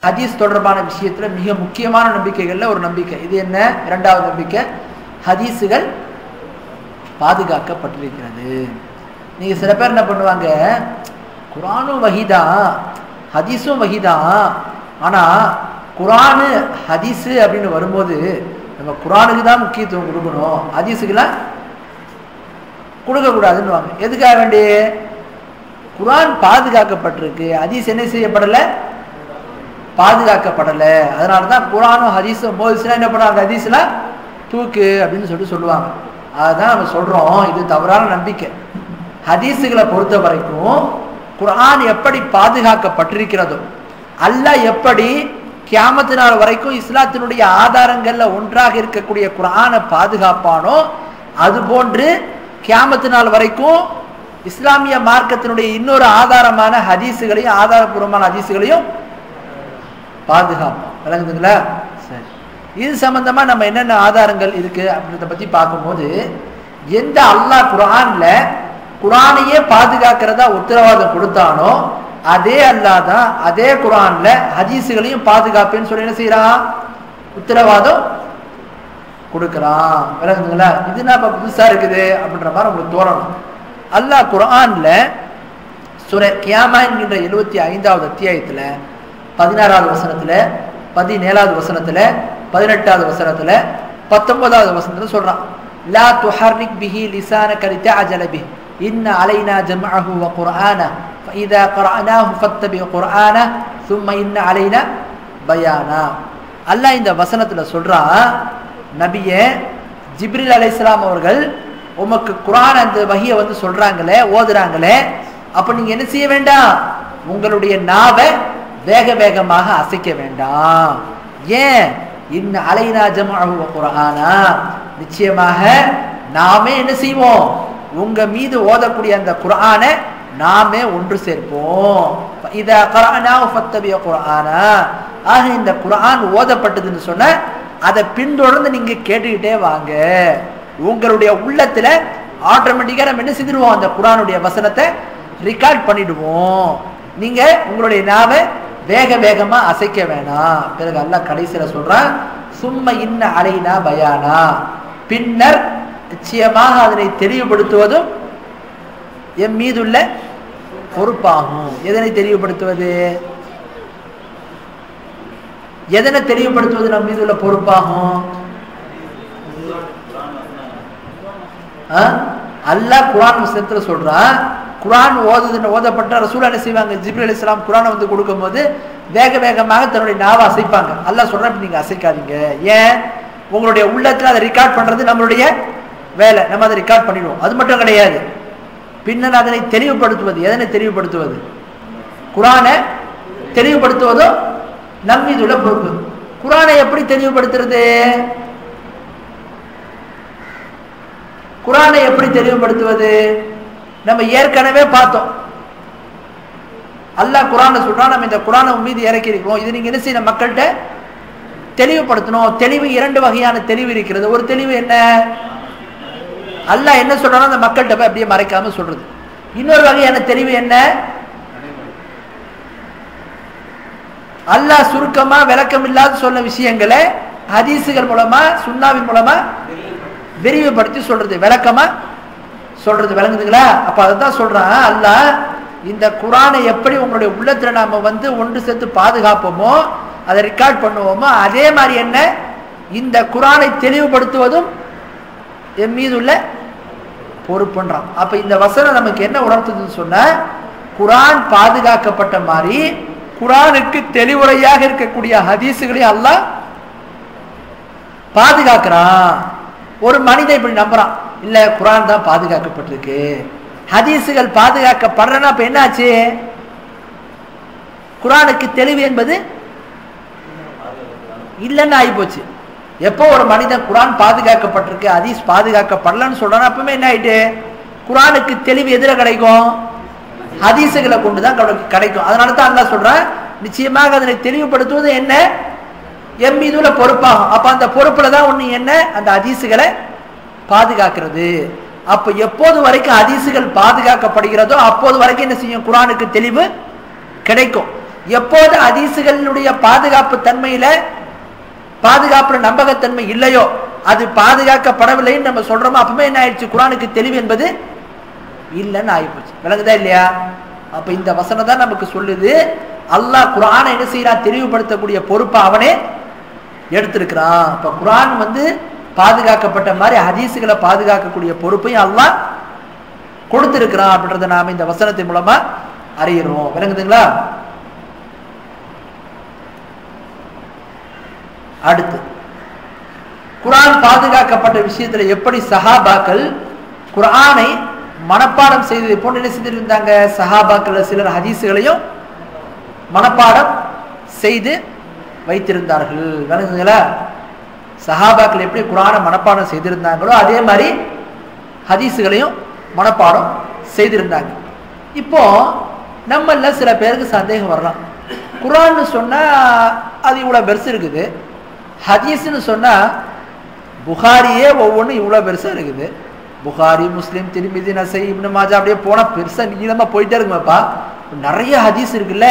ஹதீஸ் தொடர்பான விஷயத்துல மிக முக்கியமான நம்பிக்கைகள்ல ஒரு நம்பிக்கை. இது என்ன? இரண்டாவது நம்பிக்கை, ஹதீஸுகள் பாதுகாக்கப்பட்டிருக்கிறது. நீங்க சில பேர் என்ன பண்ணுவாங்க, குர்ஆனும் வஹீதான் ஹதீஸும் வஹீதான், ஆனா குர்ஆனு ஹதீஸு அப்படின்னு வரும்போது நம்ம குர்ஆனுக்கு தான் முக்கியத்துவம் கொடுக்கணும், ஹதீஸுக்கெல்லாம் கொடுக்கக்கூடாதுன்னு வாங்க. எதுக்காக வேண்டி? குர்ஆன் பாதுகாக்கப்பட்டிருக்கு, ஹதீஸ் என்ன செய்யப்படலை, பாதுகாக்கப்படலை. அதனால தான் குர்ஆனும் ஹதீஸும் மோதிச்சுனா என்ன பண்ணுவாங்க, ஹதீஸ்லாம் தூக்கு அப்படின்னு சொல்லுவாங்க. அதுதான் நம்ம சொல்றோம், இது தவறான நம்பிக்கை. ஹதீஸுகளை பொறுத்த வரைக்கும் குர்ஆன் எப்படி பாதுகாக்கப்பட்டிருக்கிறதோ, அல்லாஹ் எப்படி கியாமத்து நாள் வரைக்கும் இஸ்லாத்தினுடைய ஆதாரங்கள்ல ஒன்றாக இருக்கக்கூடிய குர்ஆனை பாதுகாப்பானோ, அதுபோன்று கியாமத்து நாள் வரைக்கும் இஸ்லாமிய மார்க்கத்தினுடைய இன்னொரு ஆதாரமான ஹதீஸுகளையும், ஆதாரபூர்வமான ஹதீஸுகளையும் பாதுகாப்போம். விளங்குதுங்களா? சரி, இது சம்பந்தமா நம்ம என்னென்ன ஆதாரங்கள் இருக்கு அப்படின்றத பத்தி பார்க்கும்போது, எந்த அல்லாஹ் குர்ஆன்ல குர்ஆனையே பாதுகாக்கிறதா உத்தரவாதம் கொடுத்தானோ, அதே அல்லாஹ் தான் அதே குர்ஆன்ல ஹதீஸுகளையும் பாதுகாப்பேன்னு சொல்லி என்ன செய்யறான், உத்தரவாதம் கொடுக்கிறான். விளங்குதுங்களா? இது நான் புதுசா இருக்குது அப்படின்ற மாதிரி உங்களுக்கு தோறணும். அல்லாஹ் குர்ஆன்ல சூரா கியாமா என்கின்ற 75வது அத்தியாயத்துல 16வது வசனத்துல, 17வது வசனத்துல, 18வது வசனத்துல, 19வது வசனத்துல சொல்றான், லா துஹர்ரிக் பிஹி லிசானக லிதஅஜல பிஹி இன்ன அலைனா ஜம்அஹு வ குர்ஆனஹு ஃபஇதா கரஅனாஹு ஃபத்தபி குர்ஆனஹு ثم இன்ன அலைனா பயானா. அல்லாஹ் இந்த வசனத்துல சொல்றான், நபியே ஜிப்ரீல் அலைஹிஸ்ஸலாம் அவர்கள் உமக்கு குர்ஆன் அந்த வஹியை சொல்றாங்களே, ஓதுறாங்களே, அப்ப நீங்க என்ன செய்ய வேண்டாம், உங்களுடைய நாவை வேக வேகமாக அசைக்க வேண்டாம். ஏன்? இன்ன அலைனா ஜம்அஹு வ குர்ஆனா, நிச்சயமாக நாமே என்ன செய்வோம், உங்க மீது ஓதக்கூடிய அந்த குர்ஆனை நாமே ஒன்று சேர்ப்போம். இதா கரஅனாஹு ஃபத்தபி குர்ஆனா, ஆக இந்த குர்ஆன் ஓதப்பட்டதுன்னு சொன்ன அதை பின்தொடர்ந்து நீங்க கேட்டுக்கிட்டே வாங்க. உங்களுடைய உள்ளத்துல ஆட்டோமேட்டிக்கா நம்ம என்ன செஞ்சிருவோம், அந்த குர்ஆனுடைய வசனத்தை ரெக்கார்ட் பண்ணிடுவோம். நீங்க உங்களுடைய நாவை வேக வேகமா அசைக்க வேணாம். பிறகு அல்லாஹ் கடைசியில சொல்றான், சும்ம இன்ன அலைனா பயானா, பின்னர் நிச்சயமாக அதனை தெளிவுபடுத்துவதும் என் மீதுள்ள பொறுப்பாகும். எதனை தெளிவுபடுத்துவது, எதனை தெளிவுபடுத்துவது நம் மீது உள்ள பொறுப்பாகும்? அல்லாஹ் குர்ஆன் வசனத்துல சொல்றான், குர்ஆன் ஓதப்பட்ட ரசூல் என்ன செய்வாங்க, ஜிப்ரீல் அலைஹிஸ்ஸலாம் குர்ஆனை கொடுக்கும் போது வேக வேகமாக தன்னுடைய நாவை அசைப்பாங்க. அல்லாஹ் சொல்றா, நீங்க அசைக்காதீங்க. ஏன்? உங்களுடைய உள்ளத்துல அதை ரெக்கார்ட் பண்றது நம்மளுடைய வேலை, நம்ம அதை ரெக்கார்ட் பண்ணிடுவோம். அது மட்டும் கிடையாது, பின்னர் அதனை தெளிவுபடுத்துவது. எதனை தெளிவுபடுத்துவது? குர்ஆனை தெளிவுபடுத்துவதோ நம் மீது உள்ள பொறுப்பு. குர்ஆனை எப்படி தெளிவுபடுத்துறது, குர்ஆனை எப்படி தெளிவுபடுத்துவது? நம்ம ஏற்கனவே பார்த்தோம். அல்லாஹ் குர்ஆனை சொல்றான், நம்ம இந்த குர்ஆனை மீது இறக்கி இருக்கோம், இது நீங்க என்ன செய்யணும், மக்கள்கிட்ட தெளிவுபடுத்தணும். தெளிவு இரண்டு வகையான தெளிவு இருக்கிறது. ஒரு தெளிவு என்ன, அல்லாஹ் என்ன சொல்றானோ அந்த மக்கள்கிட்ட போய் அப்படியே மறைக்காம சொல்றது. இன்னொரு வகையான தெளிவு என்ன, அல்லாஹ் சுருக்கமா விளக்கம் இல்லாத சொன்ன விஷயங்களை ஹதீஸுகள் மூலமா, சுன்னாவின் மூலமா விரிவுபடுத்தி சொல்றது, விளக்கமா சொல்றது. விளங்குதுங்களா? அப்ப அதுதான் சொல்றான் அல்லாஹ், இந்த குர்ஆனை எப்படி உங்களுடைய உள்ளத்துல நாம ஒன்று சேர்த்து பாதுகாப்போமோ, அதை ரெக்கார்ட் பண்ணுவோமோ, அதே மாதிரி என்ன, இந்த குர்ஆனை தெளிவுபடுத்துவதும் என் மீது உள்ள பொறுப்புன்றான். அப்ப இந்த வசனம் நமக்கு என்ன உணர்த்துதுன்னு சொன்னா, குர்ஆன் பாதுகாக்கப்பட்ட மாதிரி குர்ஆனுக்கு தெளிவுரையாக இருக்கக்கூடிய ஹதீஸுகளையும் அல்லாஹ் பாதுகாக்கிறான். ஒரு மனிதன் இப்படி நம்புறான், இல்ல குர்ஆன் தான் பாதுகாக்கப்பட்டிருக்கு, ஹதீஸுகள் பாதுகாக்கப்படுறனா, அப்ப என்ன ஆச்சு, குர்ஆனுக்கு தெளிவு என்பது இல்லைன்னு ஆகி போச்சு. எப்போ ஒரு மனிதன் குர்ஆன் பாதுகாக்கப்பட்டிருக்கு, ஹதீஸ் பாதுகாக்கப்படலன்னு சொல்றான், அப்பவுமே என்ன ஆயிட்டு, குர்ஆனுக்கு தெளிவு எதுல கிடைக்கும், ஹதீஸுகளை கொண்டுதான் கிடைக்கும். அதனால தான் அல்லாஹ் சொல்றான், நிச்சயமாக அதனை தெளிவுபடுத்துவது என்ன, என் மீது உள்ள பொறுப்பாகும். அப்ப அந்த பொறுப்புல தான் ஒண்ணு என்ன, அந்த ஹதீஸுகளை பாதுகாக்கிறது. அப்ப எப்போது வரைக்கும் ஹதீஸுகள் பாதுகாக்கப்படுகிறதோ அப்போது வரைக்கும் என்ன செய்யும், குர்ஆனுக்கு தெளிவு கிடைக்கும். எப்போது ஹதீஸுகளுடைய பாதுகாப்பு தன்மையில பாதுகாப்புல நம்பகத்தன்மை இல்லையோ, அது பாதுகாக்கப்படவில்லைன்னு நம்ம சொல்றோமோ, அப்பவே என்ன ஆயிடுச்சு, குர்ஆனுக்கு தெளிவு என்பது இல்லைன்னு ஆயிப்போச்சு. விளங்குதா இல்லையா? அப்ப இந்த வசனம் தான் நமக்கு சொல்லுது, அல்லாஹ் குர்ஆனை என்ன செய்யறான், தெளிவுபடுத்தக்கூடிய பொறுப்பை அவனே எடுத்திருக்கிறான். அப்ப குர்ஆன் பாதுகாக்கப்பட்ட மாதிரி ஹதீஸுகளை பாதுகாக்கக்கூடிய பொறுப்பையும் அல்லாஹ் கொடுத்திருக்கிறான் அப்படின்றத நாம இந்த வசனத்தின் மூலமா அறிகிறோம். விளங்குதுங்களா? அடுத்து குர்ஆன் பாதுகாக்கப்பட்ட விஷயத்துல எப்படி சஹாபாக்கள் குர்ஆனை மனப்பாடம் செய்ததை போன்று என்ன செஞ்சிருந்தாங்க, சஹாபாக்கள் சிலர் ஹதீஸுகளையும் மனப்பாடம் செய்து வைத்திருந்தார்கள். விளங்குதுங்களா? சஹாபாக்கள் எப்படி குர்ஆனை மனப்பாடம் செய்திருந்தாங்களோ அதே மாதிரி ஹதீஸுகளையும் மனப்பாடம் செய்திருந்தாங்க. இப்போ நம்மள சில பேருக்கு சந்தேகம் வரலாம், குர்ஆன்னு சொன்னா அது இவ்வளவு பெருசு இருக்குது, ஹதீஸ்ன்னு சொன்னா புகாரியே ஒவ்வொன்றும் இவ்வளவு பெருசா இருக்குது, புகாரி முஸ்லிம் திர்மிதி நசை இப்னு மாஜா அப்படியே போனா பெருசா நீளமா போயிட்டே இருக்குமாப்பா, நிறைய ஹதீஸ் இருக்குல்ல.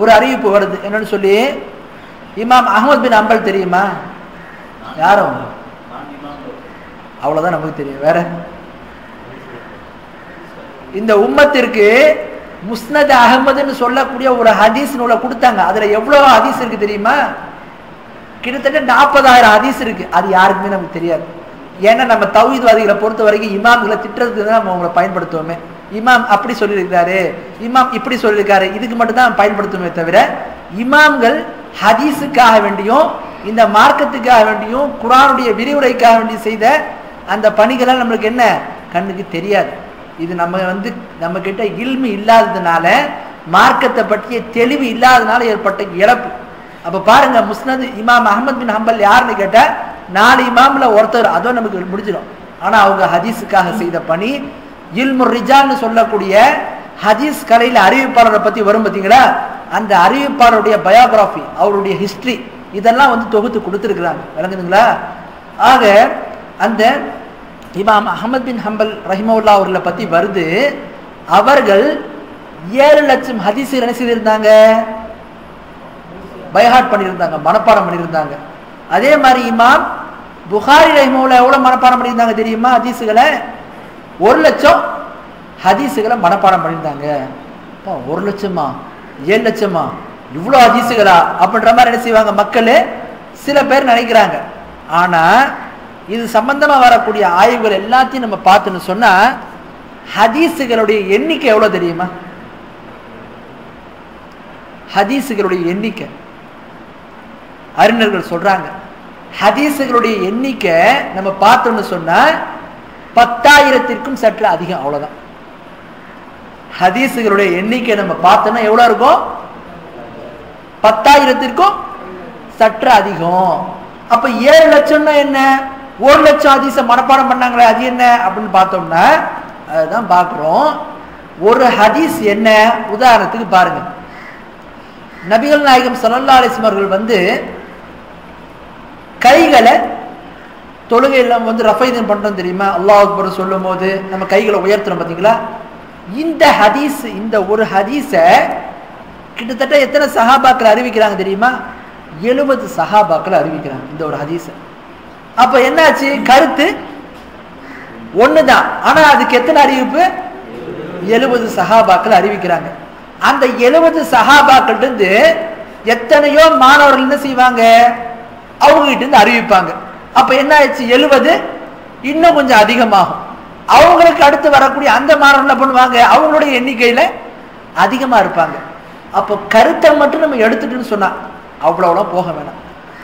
ஒரு அறிவிப்பு வருது என்னன்னு சொல்லி, இமாம் அஹ்மத் பின் ஹம்பல் தெரியுமா? யாரும் அவ்வளவுதான் நமக்கு தெரியும். வேற இந்த உம்மத்திற்கு முஸ்னத் அஹ்மதுன்னு சொல்லக்கூடிய ஒரு ஹதீஸ் நூலை கொடுத்தாங்க. அதுல எவ்வளவு ஹதீஸ் இருக்கு தெரியுமா? கிட்டத்தட்ட 40,000 ஹதீஸ் இருக்கு. அது யாருக்குமே நமக்கு தெரியாது. ஏன்னா நம்ம தௌஹீத்வாதிகளை பொறுத்த வரைக்கும் இமாம்களை திட்டுறதுக்கு தான் நம்ம அவங்களை பயன்படுத்துவோமே. இமாம் அப்படி சொல்லியிருக்காரு, இமாம் இப்படி சொல்லியிருக்காரு, இதுக்கு மட்டும் தான் பயன்படுத்துவோமே தவிர இமாம்கள் ஹதீஸுக்காக வேண்டியும் இந்த மார்க்கத்துக்காக வேண்டியும் குர்ஆனுடைய விரிவுரைக்காக வேண்டி செய்த அந்த பணிகளால் நம்மளுக்கு என்ன கண்ணுக்கு தெரியாது. இது நம்ம கிட்ட இல்மு இல்லாததுனால, மார்க்கத்தை பற்றிய தெளிவு இல்லாததுனால ஏற்பட்ட இழப்பு. அப்ப பாருங்க, முஸ்னத் இமாம் அஹ்மத் பின் ஹம்பல் யாருன்னு கேட்டா 4 இமாம்ல ஒருத்தர், அதோ நமக்கு முடிஞ்சிடும். ஆனா அவங்க ஹதீஸுக்காக செய்த பணி, இல்மு ரிஜால்னு சொல்லக்கூடிய ஹதீஸ் கலையில அறிவிப்பாளரை பத்தி வரும் பாத்தீங்களா, அந்த அறிவிப்பாளருடைய பயோகிராபி, அவருடைய ஹிஸ்டரி, இதெல்லாம் தொகுத்து கொடுத்துருக்குறாங்க. விளங்குதுங்களா? ஆக அந்த இமாம் அஹ்மத் பின் ஹம்பல் ரஹிமவுல்லா அவர்களை பத்தி வருது, அவர்கள் 7 லட்சம் ஹதீஸ் என்ன செய்திருந்தாங்க, பைஹாட் பண்ணியிருந்தாங்க, மனப்பாடம் பண்ணியிருந்தாங்க. அதே மாதிரி இமாம் புகாரி ரஹிமவுல்லா எவ்வளவு மனப்பாடம் பண்ணியிருந்தாங்க தெரியுமா ஹதீஸுகளை? 1 லட்சம் ஹதீஸுகளை மனப்பாடம் பண்ணியிருந்தாங்க. 1 லட்சமா 7 லட்சமா இவ்வளோ ஹதீஸுகளா அப்படின்ற மாதிரி என்ன செய்வாங்க மக்கள், சில பேர் நினைக்கிறாங்க. ஆனா இது சம்பந்தமா வரக்கூடிய ஆய்வுகள் எல்லாத்தையும் நம்ம பார்த்துன்னு சொன்னா, ஹதீஸுகளுடைய எண்ணிக்கை எவ்வளவு தெரியுமா? ஹதீஸுகளுடைய எண்ணிக்கை அறிஞர்கள் சொல்றாங்க, ஹதீஸுகளுடைய எண்ணிக்கை நம்ம பார்த்தோம்னு சொன்னா 10,000க்கும் சற்று அதிகம். அவ்வளவுதான் ஹதீஸுகளுடைய எண்ணிக்கை. நம்ம பார்த்தோம்னா எவ்வளவு இருக்கும்? 10,000க்கும் சற்று அதிகம். அப்ப 7 லட்சம்னா என்ன? 1 லட்சம் ஹதீஸ மனப்பாடம் பண்ணாங்களே, அது என்ன அப்படின்னு பார்த்தோம்னா அதுதான் பார்க்கிறோம். ஒரு ஹதீஸ் என்ன? உதாரணத்துக்கு பாருங்க, நபிகள் நாயகம் ஸல்லல்லாஹு அலைஹி வஸல்லம் அவர்கள் கைகளை தொழுகையில் ரஃபைதன் பண்றோம் தெரியுமா? அல்லாஹ் அக்பர் சொல்லும் போது நம்ம கைகளை உயர்த்துறோம் பாத்தீங்களா? இந்த ஹதீஸ், இந்த ஒரு ஹதீஸ கிட்டத்தட்ட எத்தனை சஹாபாக்கள் அறிவிக்கிறாங்க தெரியுமா? 70 சஹாபாக்கள் அறிவிக்கிறாங்க இந்த ஒரு ஹதீஸ. அப்ப என்னாச்சு? கருத்து ஒண்ணுதான், ஆனா அதுக்கு எத்தனை அறிவிப்பு? 70 சஹாபாக்கள் அறிவிக்கிறாங்க. அந்த 70 சஹாபாக்கள் இருந்து எத்தனையோ மாணவர்கள் என்ன செய்வாங்க, அவங்க கிட்ட இருந்து அறிவிப்பாங்க. அப்ப என்ன ஆயிடுச்சு? 70 இன்னும் கொஞ்சம் அதிகமாகும். அவங்களுக்கு அடுத்து வரக்கூடிய அந்த மாணவர்கள் பண்ணுவாங்க, அவங்களுடைய எண்ணிக்கையில அதிகமா இருப்பாங்க. அப்போ கருத்தை மட்டும் நம்ம எடுத்துட்டுன்னு சொன்னா அவ்வளவுலாம் போக வேணாம்.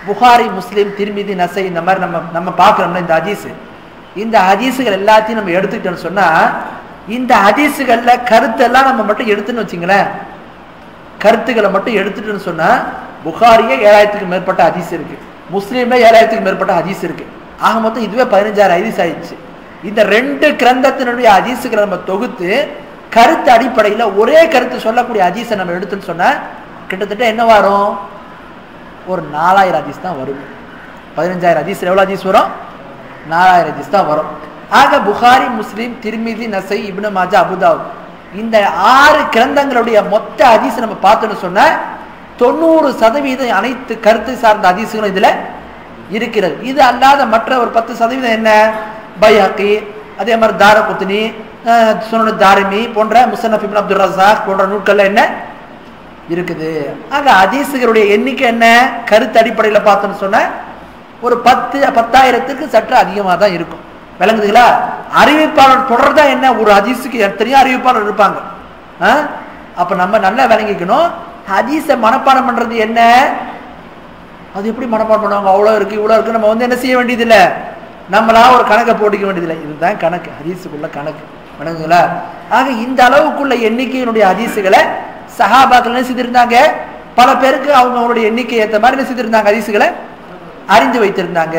புகாரி முஸ்லிம் திர்மிதி நசை இந்த மாதிரி நம்ம பார்க்கிறோம்னா இந்த ஹதீஸுகள் எல்லாத்தையும் நம்ம எடுத்துக்கிட்டோம்னு சொன்னா, இந்த ஹதீஸுகள்ல கருத்தெல்லாம் நம்ம மட்டும் எடுத்துன்னு வச்சுங்களேன், கருத்துக்களை மட்டும் எடுத்துட்டுன்னு சொன்னா புகாரியே 7000க்கும் மேற்பட்ட ஹதீஸ் இருக்கு, முஸ்லீம்ல 7000க்கும் மேற்பட்ட ஹதீஸ் இருக்கு. ஆக மொத்தம் இதுவே 15000 ஹதீஸ் ஆயிடுச்சு. இந்த 2 கிரந்தத்தினுடைய ஹதீஸுகளை நம்ம தொகுத்து கருத்து அடிப்படையில் ஒரே கருத்து சொல்லக்கூடிய ஹதீஸை நம்ம எடுத்துன்னு சொன்னா கிட்டத்தட்ட என்ன வரும்? ஒரு 4000 ஹதீஸ் தான் வரும். 15000 ஹதீஸ் எவ்வளவு ஹதீஸ் வரும்? 4000 ஹதீஸ் தான் வரும். ஆக புகாரி முஸ்லிம் திர்மிதி நசை இப்னு மாஜா அபூதாவுத் இந்த 6 கிரந்தங்களுடைய மொத்த ஹதீஸ் நம்ம பார்த்தோம்னு சொன்னா 90% அனைத்து கருத்து சார்ந்த ஹதீஸ்களும் இதுல இருக்கிறது. இது அல்லாத மற்ற ஒரு 10% என்ன, பைஹகி, அதே மாதிரி தாரகுத்னி, சுனன் தாரிமி போன்ற முஸன்னஃப் இப்னு அப்துர் ரஸாக் போன்ற நூல்கள்ல என்ன இருக்குது. ஆக ஹதீஸ்களுடைய எண்ணிக்கை என்ன, கருத்து அடிப்படையில் பார்த்தோம்னு சொன்னா ஒரு 10,000க்கு சற்று அதிகமாக தான் இருக்கும். விளங்குதுங்களா? அறிவிப்பாளர் தொடர் தான் என்ன, ஒரு ஹதீஸுக்கு எத்தனையோ அறிவிப்பாளர் இருப்பாங்க. அப்ப நம்ம நல்லா விளங்கிக்கணும், ஹதீஸை மனப்பாடம் பண்றது என்ன, அது எப்படி மனப்பாடம் பண்ணுவாங்க, அவ்வளோ இருக்கு இவ்வளோ இருக்கு, நம்ம என்ன செய்ய வேண்டியதில்லை, நம்மளா ஒரு கணக்கை போட்டிக்க வேண்டியதில்லை. இதுதான் கணக்கு, ஹதீஸுக்குள்ள கணக்கு. விளங்குங்களா? ஆக இந்த அளவுக்குள்ள எண்ணிக்கையினுடைய ஹதீஸுகளை சஹாபாக்கள் என்ன செய்திருந்தாங்க, பல பேருக்கு அவங்களுடைய எண்ணிக்கை ஏற்ற மாதிரி என்ன செய்திருந்தாங்க, ஹதீஸுகளை அறிந்து வைத்திருந்தாங்க.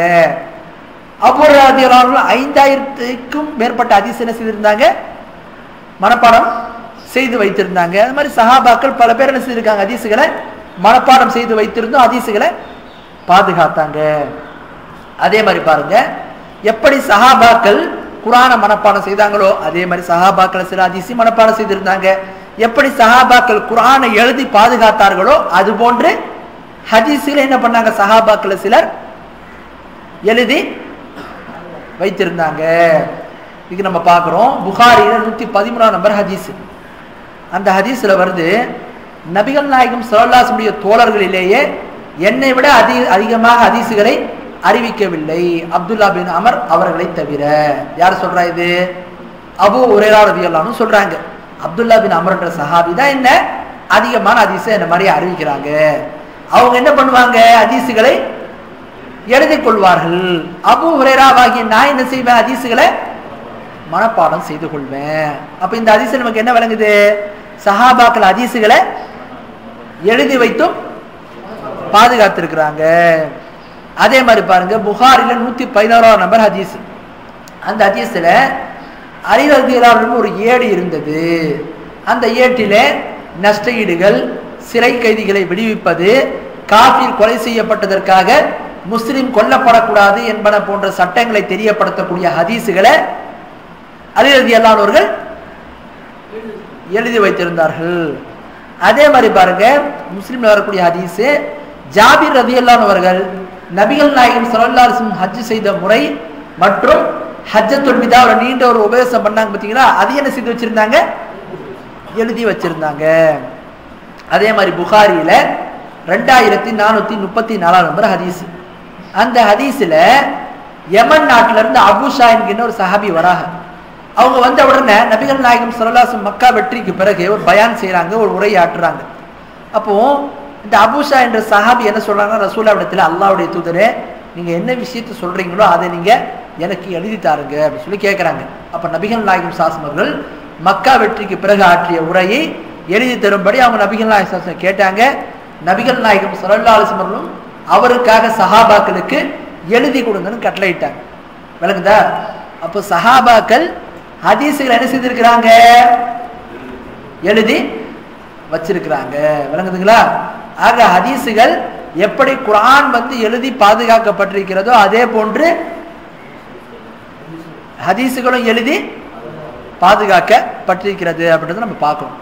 அபூ ரலியல்லாஹு அன்ஹு 5000க்கும் மேற்பட்ட ஹதீஸ் என்ன செய்திருந்தாங்க, மனப்பாடம் செய்து வைத்திருந்தாங்க. அது மாதிரி சஹாபாக்கள் பல பேர் என்ன செய்திருக்காங்க, ஹதீஸுகளை மனப்பாடம் செய்து வைத்திருந்தோம், ஹதீஸுகளை பாதுகாத்தாங்க. அதே மாதிரி பாருங்க, எப்படி சஹாபாக்கள் குர்ஆனை மனப்பாடம் செய்தாங்களோ அதே மாதிரி சஹாபாக்கள் சில ஹதீஸை மனப்பாடம் செய்திருந்தாங்க. எப்படி சஹாபாக்கள் குர்ஆனை எழுதி பாதுகாத்தார்களோ அது போன்று ஹதீஸுகளை என்ன பண்ணாங்க, சஹாபாக்கள் சிலர் எழுதி வைத்திருந்தாங்க. இது நம்ம பார்க்கிறோம். புகாரில 113 நம்பர் ஹதீஸ். அந்த ஹதீஸ்ல வருது, நபிகள் நாயகம் ஸல்லல்லாஹு அலைஹி வஸல்லம் தோழர்களிலேயே என்னை விட அதிகமாக ஹதீஸுகளை அறிவிக்கவில்லை அப்துல்லா பின் அமர் அவர்களை தவிர. யார் சொல்றா இது? அபூ ஹுரைரா ரலியல்லாஹு அன்ஹு சொல்றாங்க. அப்துல்லா பின் அமர்ன்ற சஹாபி தான் என்ன அதிகமான ஹதீஸை இந்த மாதிரி அறிவிக்கிறாங்க. அவங்க என்ன பண்ணுவாங்க, ஹதீஸுகளை எழுதி கொள்வார்கள். அபூ ஹுரைராவாகிய நான் என்ன செய்வேன், ஹதீஸுகளை மனப்பாடம் செய்து கொள்வேன். அப்ப இந்த ஹதீஸ் நமக்கு என்ன விளங்குது, சஹாபாக்கள் ஹதீஸுகளை எழுதி வைத்தும் பாதுகாத்திருக்கிறாங்க. அதே மாதிரி பாருங்க, புகாரில 111 நம்பர் ஹதீஸ். அந்த ஹதீஸ்ல அலி ரலியல்லாஹு அன்ஹு ஒரு ஏடு இருந்தது. அந்த ஏட்டிலே நஷ்டஈடுகள், சிறை கைதிகளை விடுவிப்பது, காஃபிர் கொலை செய்யப்பட்டதற்காக முஸ்லிம் கொல்லப்படக்கூடாது என்பன போன்ற சட்டங்களை தெரியப்படுத்தக்கூடிய ஹதீஸுகளை அலி ரலியல்லாஹு அன்ஹு அவர்கள் எழுதி வைத்திருந்தார்கள். அதே மாதிரி பாருங்க, முஸ்லிம்ல வரக்கூடிய ஹதீஸ், ஜாபிர் ரலியல்லாஹு அன்ஹு அவர்கள் நபிகள் நாயகம் ஸல்லல்லாஹு அலைஹி வஸல்லம் ஹஜ் செய்த முறை மற்றும் ஹஜ்ஜத்துல் விதா ஒரு நீண்ட ஒரு உபதேசம் பண்ணாங்க பார்த்தீங்களா, அது என்ன செய்து வச்சிருந்தாங்க, எழுதி வச்சிருந்தாங்க. அதே மாதிரி புகாரியில 2434 நம்பர் ஹதீஸ். அந்த ஹதீஸ்ல யமன் நாட்டில இருந்து அபூஷா என்கிற ஒரு சஹாபி வராங்க. அவங்க வந்த உடனே நபிகள் நாயகம் ஸல்லல்லாஹு அலைஹி வஸல்லம் மக்கா வெற்றிக்கு பிறகு ஒரு பயான் செய்யறாங்க, ஒரு உரையாற்றுறாங்க. அப்போ இந்த அபூஷா என்ற சஹாபி என்ன சொல்றாங்க, ரசூலுல்லாஹ்விடத்துல அல்லாஹ்வுடைய தூதரே நீங்க என்ன விஷயத்தை சொல்றீங்களோ அதை நீங்க எனக்கு எழுதி தாருங்க அப்படின்னு சொல்லி கேட்கிறாங்க. அப்ப நபிகள் நாயகம் ஸல்லல்லாஹு அலைஹி வஸல்லம் மக்கா வெற்றிக்கு பிறகு ஆற்றிய உரையை எழுதி தரும்படி அவங்க நபிகள் நாயகம் ஸல்லல்லாஹு அலைஹி வஸல்லம் கேட்டாங்க. நபிகள் நாயகம் ஸல்லல்லாஹு அலைஹி வஸல்லம் அவருக்காக சஹாபாக்களுக்கு எழுதி கொடுங்கன்னு கட்டளையிட்டாங்க. விளங்குதா? அப்போ சஹாபாக்கள் ஹதீஸுகளை என்ன செய்திருக்கிறாங்க, எழுதி வச்சிருக்கிறாங்க. விளங்குதுங்களா? ஆக ஹதீஸுகள் எப்படி குர்ஆன் எழுதி பாதுகாக்கப்பட்டிருக்கிறதோ அதே போன்று ஹதீஸுகளும் எழுதி பாதுகாக்கப்பட்டிருக்கிறது அப்படின்றத நம்ம பார்க்கணும்.